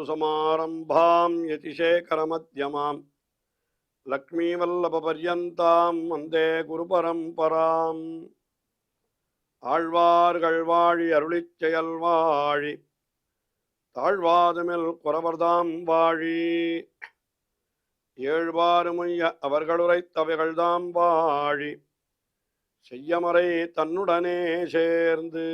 अस्मत्गुरुसमारम्भां यतिशेखरमध्यमां लक्ष्मीवल्लभपर्यन्तां वन्दे गुरुपरम्पराम् ஆழ்வார்கள் வாழி அருளிச் செயல் வாழி தாழ்வாதுமில் குறவர்தாம் வாழி ஏழ்வாறுமுய்ய அவர்களுரைத்தவைகள்தாம் வாழி செய்யமறை தன்னுடனே சேர்ந்து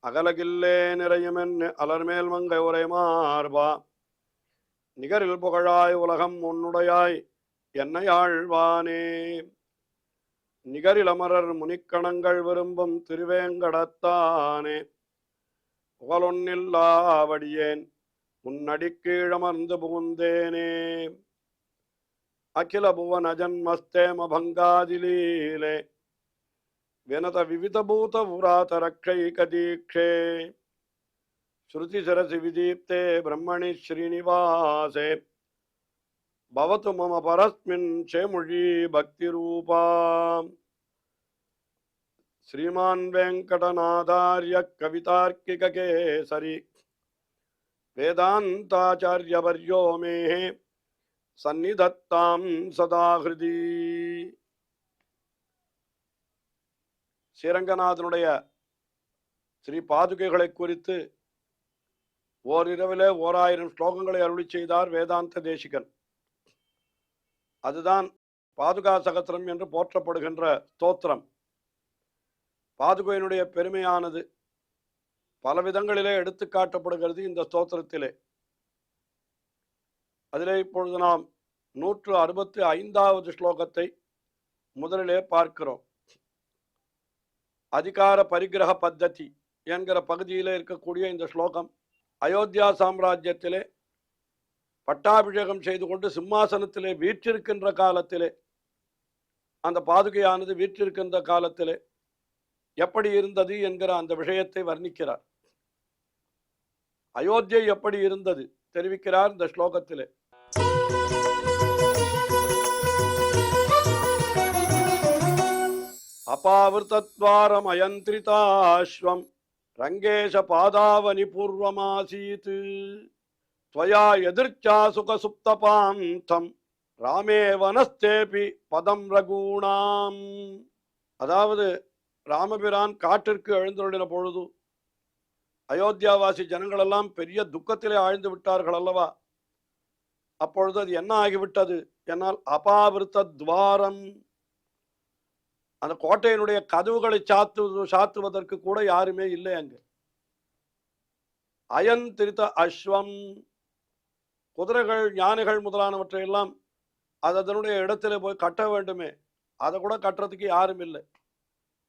அகலகில்லே நிறையுமென் அலர்மேல் மங்கை உரை மார்பா நிகரில் புகழாய் உலகம் உன்னுடையாய் என்னை ஆழ்வானே நிகரிலமரர் முனிக்கணங்கள் விரும்பும் திருவேங்கடத்தானே புகழொன்னில்லாவடியேன் முன்னடிக்கீழமர்ந்து புகுந்தேனே அகில புவன ஜன்மஸ்தேம பங்காதிலீலே வினத விவிதபூத புராத ரக்ஷைக தீக்ஷே ஸ்ருதி சரசி விதீப்தே பிரம்மணி ஸ்ரீனிவாசே பவது மம பரஸ்மின் சேமுழி பக்தி ரூபா ஸ்ரீமான் வெங்கடநாதார்ய கவிதார்க்கிக கேசரி வேதாந்தாச்சார்யவர்யோ மே சந்நிதத்தாம் சதா ஹிருதி. ஸ்ரீரங்கநாதனுடைய ஸ்ரீ பாதுகைகளை குறித்து ஓரிரவிலே 1000 ஸ்லோகங்களை அருளி செய்தார் வேதாந்த தேசிகன். அதுதான் பாதுகா சகஸ்ரம் என்று போற்றப்படுகின்ற ஸ்தோத்திரம். பாதுகையினுடைய பெருமையானது பல விதங்களிலே எடுத்து காட்டப்படுகிறது இந்த ஸ்தோத்திரத்திலே. அதிலே இப்பொழுது நாம் 165வது ஸ்லோகத்தை முதலிலே பார்க்கிறோம். அதிகார பரிகிரக பத்ததி என்கிற பகுதியிலே இருக்கக்கூடிய இந்த ஸ்லோகம் அயோத்தியா சாம்ராஜ்யத்திலே பட்டாபிஷேகம் செய்து கொண்டு சிம்மாசனத்திலே வீற்றிருக்கின்ற காலத்திலே, அந்த பாதுகையானது வீற்றிருக்கின்ற காலத்திலே எப்படி இருந்தது என்கிற அந்த விஷயத்தை வர்ணிக்கிறார். அயோத்தியை எப்படி இருந்தது தெரிவிக்கிறார் இந்த ஸ்லோகத்திலே. அபாவிருத்தத்வாரம் அயந்திரிதாஸ்வம் ரங்கேஷ பாதாவனி பூர்வமாசீத் त्वया यदिर्चा சுகசுப்தபாந்தம் ராமே வனஸ்தேபி பதம் ரகுணாம். அதாவது ராமபிரான் காட்டிற்கு எழுந்தருளின பொழுது அயோத்தியாவாசி ஜனங்களெல்லாம் பெரிய துக்கத்திலே ஆழ்ந்து விட்டார்கள் அல்லவா. அப்பொழுது அது என்ன ஆகிவிட்டது என்னால் அபாவிருத்த துவாரம், அந்த கோட்டையினுடைய கதவுகளை சாத்துவதற்கு கூட யாருமே இல்லை அங்கு. அயந்திரித அஸ்வம், குதிரைகள் யானைகள் முதலானவற்றை எல்லாம் அது அதனுடைய இடத்துல போய் கட்ட வேண்டுமே, அதை கூட கட்டுறதுக்கு யாரும் இல்லை.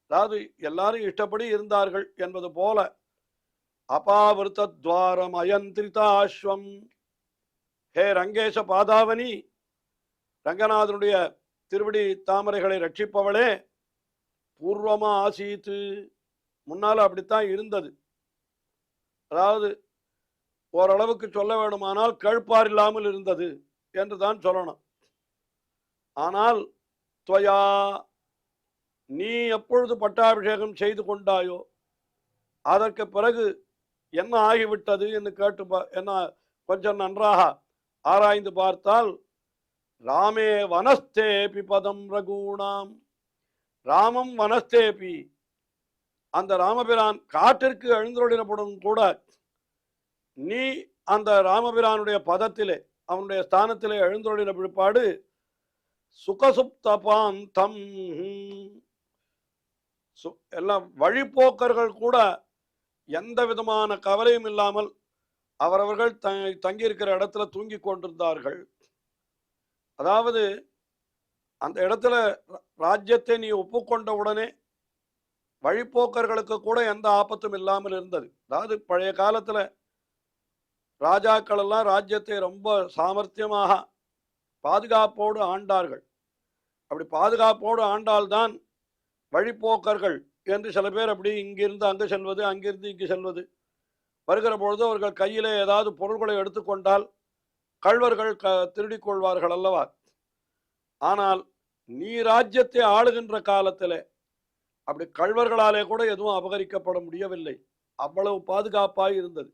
அதாவது எல்லாரும் இஷ்டப்படி இருந்தார்கள் என்பது போல அபாவிருத்த துவாரம் அயந்திரிதாஸ்வம். ஹே ரங்கேஷ பாதாவனி, ரங்கநாதனுடைய திருவடி தாமரைகளை ரட்சிப்பவளே, பூர்வமா ஆசீத்து, முன்னால் அப்படித்தான் இருந்தது. அதாவது ஓரளவுக்கு சொல்ல வேண்டுமானால் கேழ்பார் இல்லாமல் இருந்தது என்று தான் சொல்லணும். ஆனால் துவயா, நீ எப்பொழுது பட்டாபிஷேகம் செய்து கொண்டாயோ அதற்கு பிறகு என்ன ஆகிவிட்டது என்று என்ன கொஞ்சம் நன்றாக ஆராய்ந்து பார்த்தால், ராமே வனஸ்தேபி பதம் ரகுணாம், ராமம் வனஸ்தேபி, அந்த ராமபிரான் காட்டிற்கு எழுந்தருளினப்படும் கூட நீ அந்த ராமபிரானுடைய பதத்திலே அவனுடைய ஸ்தானத்திலே எழுந்தருளின பிற்பாடு சுகசுப்தபாந்தம், எல்லாம் வழிபோக்கர்கள் கூட எந்த விதமான கவலையும் இல்லாமல் அவரவர்கள் தங்கியிருக்கிற இடத்துல தூங்கி கொண்டிருந்தார்கள். அதாவது அந்த இடத்துல ராஜ்யத்தை நீ ஒப்புக்கொண்ட உடனே வழிபோக்கர்களுக்கு கூட எந்த ஆபத்தும் இல்லாமல் இருந்தது. அதாவது பழைய காலத்துல ராஜாக்கள் எல்லாம் ராஜ்யத்தை ரொம்ப சாமர்த்தியமாக பாதுகாப்போடு ஆண்டார்கள். அப்படி பாதுகாப்போடு ஆண்டால்தான் வழிபோக்கர்கள் என்று சில பேர் அப்படி இங்கிருந்து அங்கு செல்வது, அங்கிருந்து இங்கு செல்வது, வருகிற பொழுது அவர்கள் கையிலே ஏதாவது பொருள்களை எடுத்துக்கொண்டால் கள்வர்கள் திருடிக் கொள்வார்கள் அல்லவா. ஆனால் நீ ராஜ்யத்தை ஆளுகின்ற காலத்திலே அப்படி கள்வர்களாலே கூட எதுவும் அபகரிக்கப்பட முடியவில்லை. அவ்வளவு பாதுகாப்பாய் இருந்தது.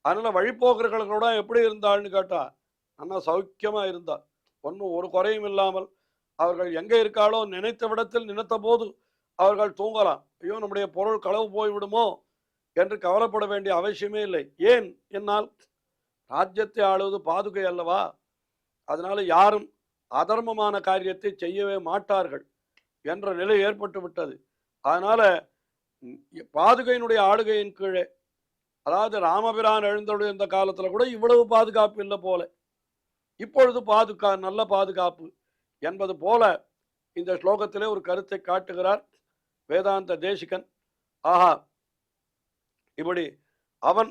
அதனால வழிபோக்கர்களோட எப்படி இருந்தாள்னு கேட்டா நல்லா சௌக்கியமா இருந்தா. ஒன்றும் ஒரு குறையும் இல்லாமல் அவர்கள் எங்கே இருக்காளோ நினைத்த விடத்தில் நினைத்த போது அவர்கள் தூங்கலாம். ஐயோ நம்முடைய பொருள் களவு போய்விடுமோ என்று கவலைப்பட வேண்டிய அவசியமே இல்லை. ஏன் என்னால் ராஜ்யத்தை ஆளுவது பாதுகை அல்லவா? அதனால யாரும் அதர்மமான காரியத்தை செய்யவே மாட்டார்கள் என்ற நிலை ஏற்பட்டு விட்டது. அதனால பாதுகையினுடைய ஆளுகையின் கீழே, அதாவது ராமபிரான் எழுந்தருடைய இந்த காலத்துல கூட இவ்வளவு பாதுகாப்பு இல்லை போல, இப்பொழுது நல்ல பாதுகாப்பு என்பது போல இந்த ஸ்லோகத்திலே ஒரு கருத்தை காட்டுகிறார் வேதாந்த தேசிகன். ஆஹா, இப்படி அவன்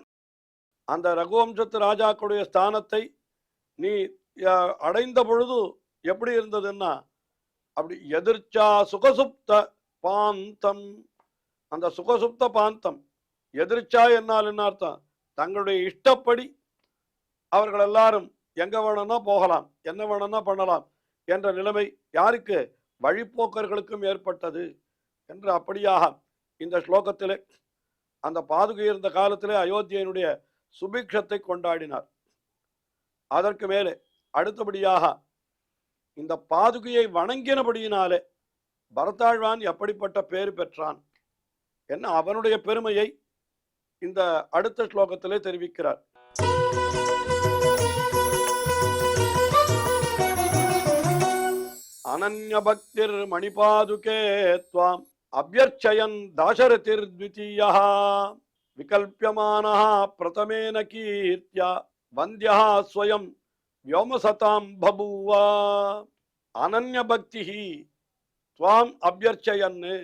அந்த ரகுவம்சத்து ராஜாக்களுடைய ஸ்தானத்தை நீ அடைந்த பொழுது எப்படி இருந்ததுன்னா, அப்படி எதிர்ச்சா சுகசுப்த பாந்தம். அந்த சுகசுப்த பாந்தம் எதிர்ச்சா என்னால் என்ன அர்த்தம்? தங்களுடைய இஷ்டப்படி அவர்கள் எல்லாரும் எங்க வேணும்னா போகலாம், என்ன வேணும்னா பண்ணலாம் என்ற நிலைமை யாருக்கு? வழிப்போக்கர்களுக்கும் ஏற்பட்டது என்று அப்படியாக இந்த ஸ்லோகத்திலே அந்த பாதுகை இருந்த காலத்திலே அயோத்தியனுடைய சுபிக்ஷத்தை கொண்டாடினார். அதற்கு மேலே அடுத்தபடியாக இந்த பாதுகையை வணங்கினபடியினாலே பரதாழ்வான் எப்படிப்பட்ட பேர் பெற்றான் என்ன அவனுடைய பெருமையை இந்த அடுத்த ஸ்லோகத்திலே தெரிவிக்கிறார். அனன்ய பக்திர் மணிபாதுகே த்வாம் அபியர்ச்சயன் தாசரதிர் த்விதீயா விகல்பியமானஹ பிரதமேன கீர்த்தியா வந்தியா ஸ்வயம் व्योमसतां बभूवा. அனன்ய பக்தி துவாம் அபியர்ச்சயன்னு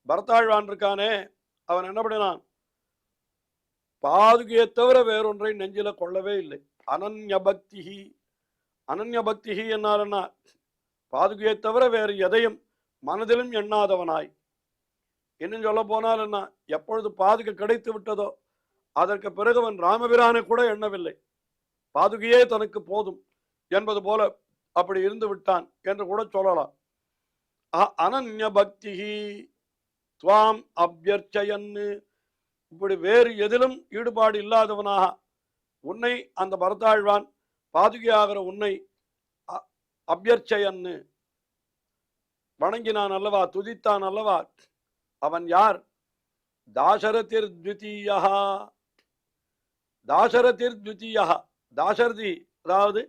பரதாழ்வான் இருக்கானே, அவன் என்ன பண்ணினான்? பாதுகையை தவிர வேறொன்றை நெஞ்சில கொள்ளவே இல்லை. அனன்ய பக்தி. அனன்ய பக்தி என்னாலன்னா பாதுகையை தவிர வேறு எதையும் மனதிலும் எண்ணாதவனாய். இன்னும் சொல்ல போனால் என்ன, எப்பொழுது பாதுகை கிடைத்து விட்டதோ அதற்கு பிறகு அவன் ராமபிரானை கூட எண்ணவில்லை. பாதுகையே தனக்கு போதும் என்பது போல அப்படி இருந்து விட்டான் என்று கூட சொல்லலாம். அனன்ய பக்தி துவாம் அபியர்ச்சயன்னு, இப்படி வேறு எதிலும் ஈடுபாடு இல்லாதவனாக உன்னை அந்த பரதாழ்வான் பாதுகையாகிற உன்னை அபியர்ச்சயன்னு வணங்கினான் அல்லவா, துதித்தான் அல்லவா. அவன் யார்? தாசரதிர் த்விதீயா. தாசரதிர் த்விதீயா. தாசரதி அதாவது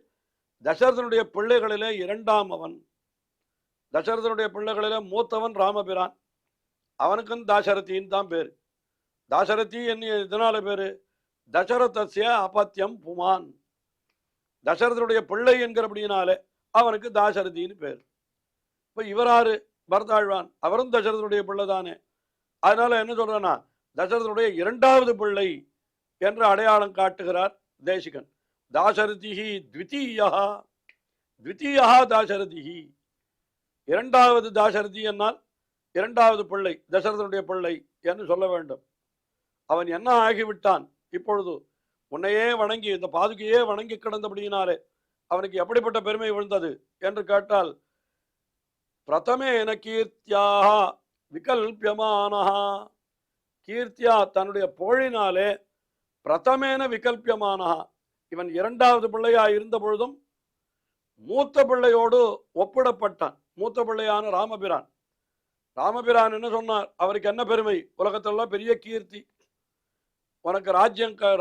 தசரதனுடைய பிள்ளைகளிலே இரண்டாம் அவன். தசரதனுடைய பிள்ளைகளிலே மூத்தவன் ராமபிரான். அவனுக்கும் தாசரதின்னு தான் பேரு. தாசரதி என்ன இதனால பேரு? தசரதஸ்ய அபத்தியம் புமான். தசரதனுடைய பிள்ளை என்கிறபடினாலே அவனுக்கு தாசரதின்னு பேர். இப்ப இவராரு? பரதாழ்வான். அவரும் தசரதனுடைய பிள்ளை தானே. அதனால என்ன சொல்றேன்னா, தசரதனுடைய இரண்டாவது பிள்ளை என்று அடையாளம் காட்டுகிறார் தேசிகன். தாசரதிஹி த்விதீயா. த்விதீயா தாசரதிஹி. இரண்டாவது தாசரதி என்னால் இரண்டாவது பிள்ளை, தசரதனுடைய பிள்ளை என்று சொல்ல வேண்டும். அவன் என்ன ஆகிவிட்டான்? இப்பொழுது உன்னையே வணங்கி இந்த பாதுகையே வணங்கி கிடந்தபடியினாலே அவனுக்கு எப்படிப்பட்ட பெருமை விழுந்தது என்று கேட்டால், பிரதமேன கீர்த்தியாக விகல்பியமானஹா. கீர்த்தியா தன்னுடைய புகழினாலே, பிரதமேன விகல்பியமானஹா இவன் இரண்டாவது பிள்ளையா இருந்த பொழுதும் மூத்த பிள்ளையோடு ஒப்பிடப்பட்டான். மூத்த பிள்ளையான ராமபிரான். ராமபிரான் என்ன சொன்னார்? அவருக்கு என்ன பெருமை? உலகத்திலாம் பெரிய கீர்த்தி. உனக்கு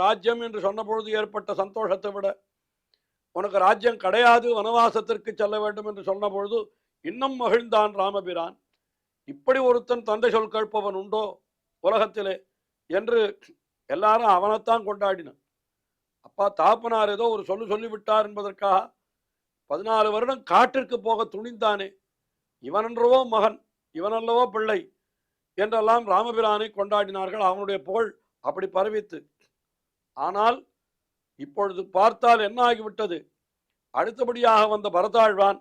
ராஜ்யம் என்று சொன்ன பொழுது ஏற்பட்ட சந்தோஷத்தை விட, உனக்கு ராஜ்யம் கிடையாது, வனவாசத்திற்கு செல்ல வேண்டும் என்று சொன்ன பொழுது இன்னும் மகிழ்ந்தான் ராமபிரான். இப்படி ஒருத்தன் தந்தை சொல் கேட்பவன் உண்டோ உலகத்திலே என்று எல்லாரும் அவனைத்தான் கொண்டாடினான். அப்பா தாப்பனார் ஏதோ ஒரு சொல்லிவிட்டார் என்பதற்காக 14 வருடம் காட்டிற்கு போக துணிந்தானே, இவனன்றவோ மகன், இவனல்லவோ பிள்ளை என்றெல்லாம் ராமபிரானை கொண்டாடினார்கள். அவனுடைய புகழ் அப்படி பரவித்து. ஆனால் இப்பொழுது பார்த்தால் என்ன ஆகிவிட்டது? அடுத்தபடியாக வந்த பரதாழ்வான்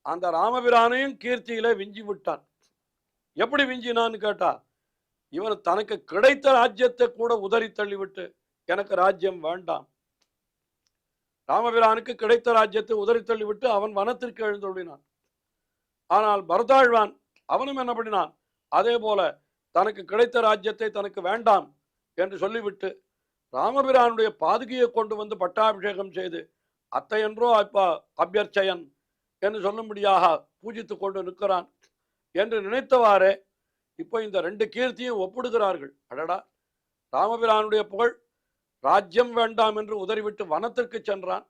அந்த ராமபிரானையும் கீர்த்தியிலே விஞ்சி விட்டான். எப்படி விஞ்சினான்னு கேட்டா, இவன் தனக்கு கிடைத்த ராஜ்யத்தை கூட உதறி தள்ளிவிட்டு எனக்கு ராஜ்யம் வேண்டாம். ராமபிரானுக்கு கிடைத்த ராஜ்யத்தை உதறி தள்ளிவிட்டு அவன் வனத்திற்கு எழுந்தொழினான். ஆனால் பரதாழ்வான் அவனும் என்ன பண்ணினான்? அதே போல தனக்கு கிடைத்த ராஜ்யத்தை தனக்கு வேண்டாம் என்று சொல்லிவிட்டு ராமபிரானுடைய பாதுகையை கொண்டு வந்து பட்டாபிஷேகம் செய்து அத்தையன்றோ இப்ப அபியர்ச்சயன் என்று சொல்லும்படியாக பூஜித்து கொண்டு நிற்கிறான் என்று நினைத்தவாறே இப்போ இந்த 2 கீர்த்தியும் ஒப்பிடுகிறார்கள். அடடா, ராமபிரானுடைய புகழ், ராஜ்யம் வேண்டாம் என்று உதறிவிட்டு வனத்திற்கு சென்றான்.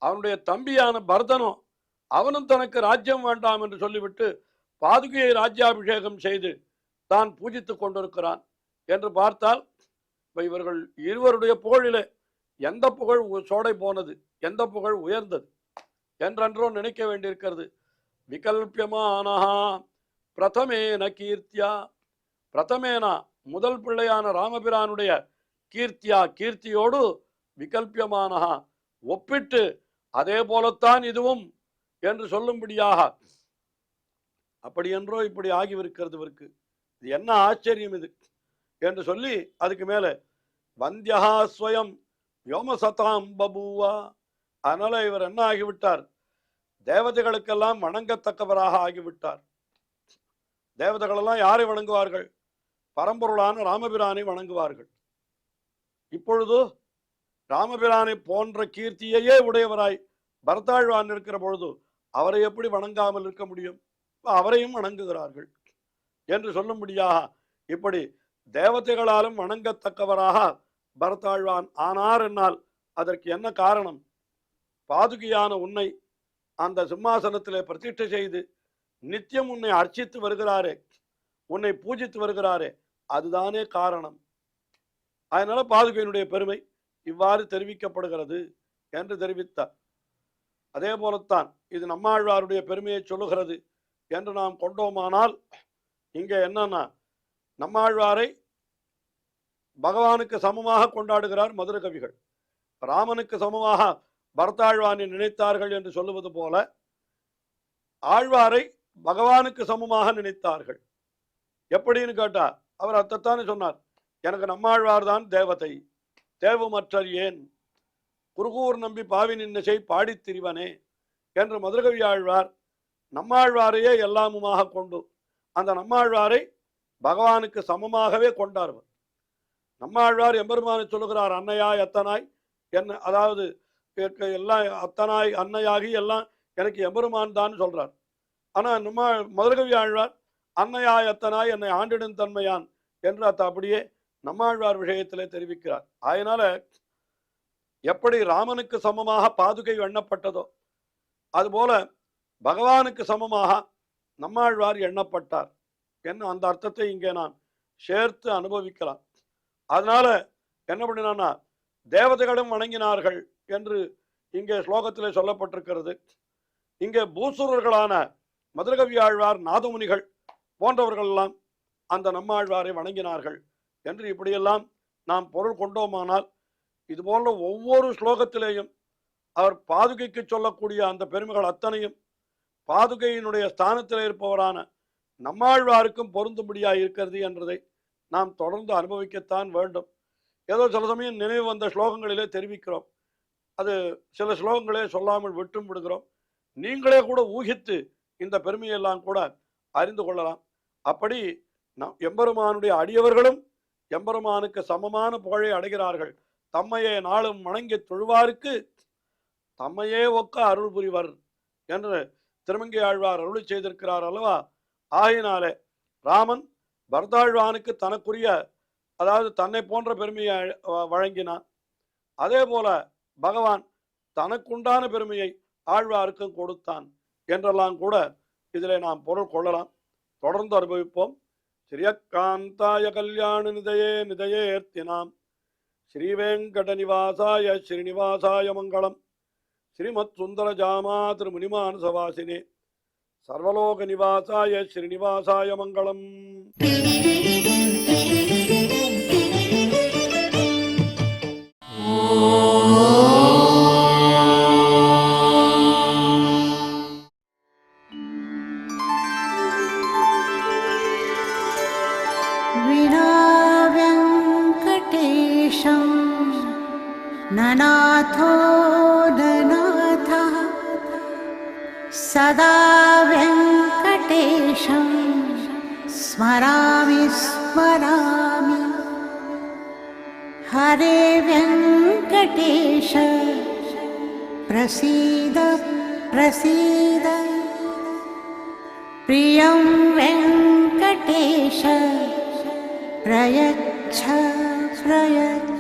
அவனுடைய தம்பியான பரதனோ அவனும் தனக்கு ராஜ்யம் வேண்டாம் என்று சொல்லிவிட்டு பாதுகையை ராஜ்யாபிஷேகம் செய்து தான் பூஜித்து கொண்டிருக்கிறான் என்று பார்த்தால் இவர்கள் இருவருடைய புகழிலே எந்த புகழ் சோடை போனது, எந்த புகழ் உயர்ந்தது என்றென்றோ நினைக்க வேண்டியிருக்கிறது. விகல்பியமானஹா பிரதமேன கீர்த்தியா, பிரதமேனா முதல் பிள்ளையான ராமபிரானுடைய கீர்த்தியா, கீர்த்தியோடு விகல்பியமானஹா ஒப்பிட்டு அதே போலத்தான் இதுவும் என்று சொல்லும்படியாக அப்படி என்றோ இப்படி ஆகியிருக்கிறது. இவருக்கு இது என்ன ஆச்சரியம் இது என்று சொல்லி அதுக்கு மேலே வந்தியஹா ஸ்வயம் வ்யோமசதாம் பபூவா, அதனால இவர் என்ன ஆகிவிட்டார், தேவதைகளுக்கெல்லாம் வணங்கத்தக்கவராக ஆகிவிட்டார். தேவதைகளெல்லாம் யாரை வணங்குவார்கள், பரம்பொருளான ராமபிரானை வணங்குவார்கள். இப்பொழுது ராமபிரானை போன்ற கீர்த்தியையே உடையவராய் பரதாழ்வான் இருக்கிற பொழுது அவரை எப்படி வணங்காமல் இருக்க முடியும், அவரையும் வணங்குகிறார்கள் என்று சொல்லும்படியாக இப்படி தேவதைகளாலும் வணங்கத்தக்கவராக பரதாழ்வான் ஆனார். என்னால் அதற்கு என்ன காரணம், பாதுகையான உன்னை அந்த சிம்மாசனத்திலே பிரதிஷ்டை செய்து நித்தியம் உன்னை அர்ச்சித்து வருகிறாரே, உன்னை பூஜித்து வருகிறாரே, அதுதானே காரணம். அதனால பாதுகையினுடைய பெருமை இவ்வாறு தெரிவிக்கப்படுகிறது என்று தெரிவித்தார். அதே போலத்தான் இது நம்மாழ்வாருடைய பெருமையை சொல்லுகிறது என்று நாம் கொண்டோமானால் இங்கே என்னன்னா, நம்மாழ்வாரை பகவானுக்கு சமமாக கொண்டாடுகிறார் மதுர கவிகள். ராமனுக்கு சமமாக பரதாழ்வானை நினைத்தார்கள் என்று சொல்லுவது போல ஆழ்வாரை பகவானுக்கு சமமாக நினைத்தார்கள். எப்படின்னு கேட்டா அவர் அத்தைத்தானே சொன்னார், எனக்கு நம்மாழ்வார் தான் தேவதை, தேவமற்றர் ஏன் குருகூர் நம்பி பாவி நின்னை பாடித் திரிவனே என்று மதுரகவி ஆழ்வார் நம்மாழ்வாரையே எல்லாமுமாக கொண்டு அந்த நம்மாழ்வாரை பகவானுக்கு சமமாகவே கொண்டார்வர். நம்மாழ்வார் எம்பெருமானை சொல்லுகிறார், அன்னையாய் அத்தனாய் என்ன, அதாவது எல்லாம் அத்தனாய் அன்னையாகி எல்லாம் எனக்கு எம்பெருமான் தான் சொல்றார். ஆனா நம்ம மதுரகவி ஆழ்வார் அன்னையாய் அத்தனாய் என்னை ஆண்டிடும் தன்மையான் என்று அப்படியே நம்மாழ்வார் விஷயத்திலே தெரிவிக்கிறார். அதனால எப்படி ராமனுக்கு சமமாக பாதுகை எண்ணப்பட்டதோ அதுபோல பகவானுக்கு சமமாக நம்மாழ்வார் எண்ணப்பட்டார் என்ன அந்த அர்த்தத்தை இங்கே நான் சேர்த்து அனுபவிக்கலாம். அதனால என்ன பண்ணினான்னா, தேவதைகளும் வணங்கினார்கள் என்று இங்கே ஸ்லோகத்திலே சொல்லப்பட்டிருக்கிறது. இங்கே பூசுரர்களான மதுரகவி ஆழ்வார், நாதமுனிகள் போன்றவர்கள் எல்லாம் அந்த நம்மாழ்வாரை வணங்கினார்கள் என்று இப்படியெல்லாம் நாம் பொருள் கொண்டோமானால் இதுபோன்ற ஒவ்வொரு ஸ்லோகத்திலேயும் அவர் பாதுகைக்கு சொல்லக்கூடிய அந்த பெருமைகள் அத்தனையும் பாதுகையினுடைய ஸ்தானத்தில் இருப்பவரான நம்மாழ்வாருக்கும் பொருந்தும்படியாக இருக்கிறது என்றதை நாம் தொடர்ந்து அனுபவிக்கத்தான் வேண்டும். ஏதோ சில சமயம் நினைவு வந்த ஸ்லோகங்களிலே தெரிவிக்கிறோம், அது சில ஸ்லோகங்களே சொல்லாமல் விட்டும் விடுகிறோம். நீங்களே கூட ஊகித்து இந்த பெருமையெல்லாம் கூட அறிந்து கொள்ளலாம். அப்படி எம்பெருமானுடைய அடியவர்களும் எம்பெருமானுக்கு சமமான புகழை அடைகிறார்கள். தம்மையே நாளும் வணங்கி தொழுவாருக்கு தம்மையே ஒக்க அருள் புரிவர் என்று திருமங்கை ஆழ்வார் அருளி செய்திருக்கிறார் அல்லவா. ஆகினாலே ராமன் பரதாழ்வானுக்கு தனக்குரிய, அதாவது தன்னை போன்ற பெருமையை வழங்கினான். அதே போல பகவான் தனக்குண்டான பெருமையை ஆழ்வாருக்கும் கொடுத்தான் என்றெல்லாம் கூட இதில் நாம் பொருள் கொள்ளலாம். தொடர்ந்து அனுபவிப்போம். ஸ்ரீயக்காந்தாய கல்யாண நிதையே நிதையேர்த்தினாம் ஸ்ரீவேங்கட நிவாசாய ஸ்ரீனிவாசாய மங்களம். ஸ்ரீமத் சுந்தர ஜாமா திருமுனிமானசவாசினே சர்வலோக நிவாசாய ஸ்ரீனிவாசாய மங்களம். ननाथो ननाथः सदा वेङ्कटेशं स्मरामि स्मरामि। हरे वेङ्कटेश प्रसीद प्रसीद प्रियं वेङ्कटेश प्रयच्छ प्रयच्छ।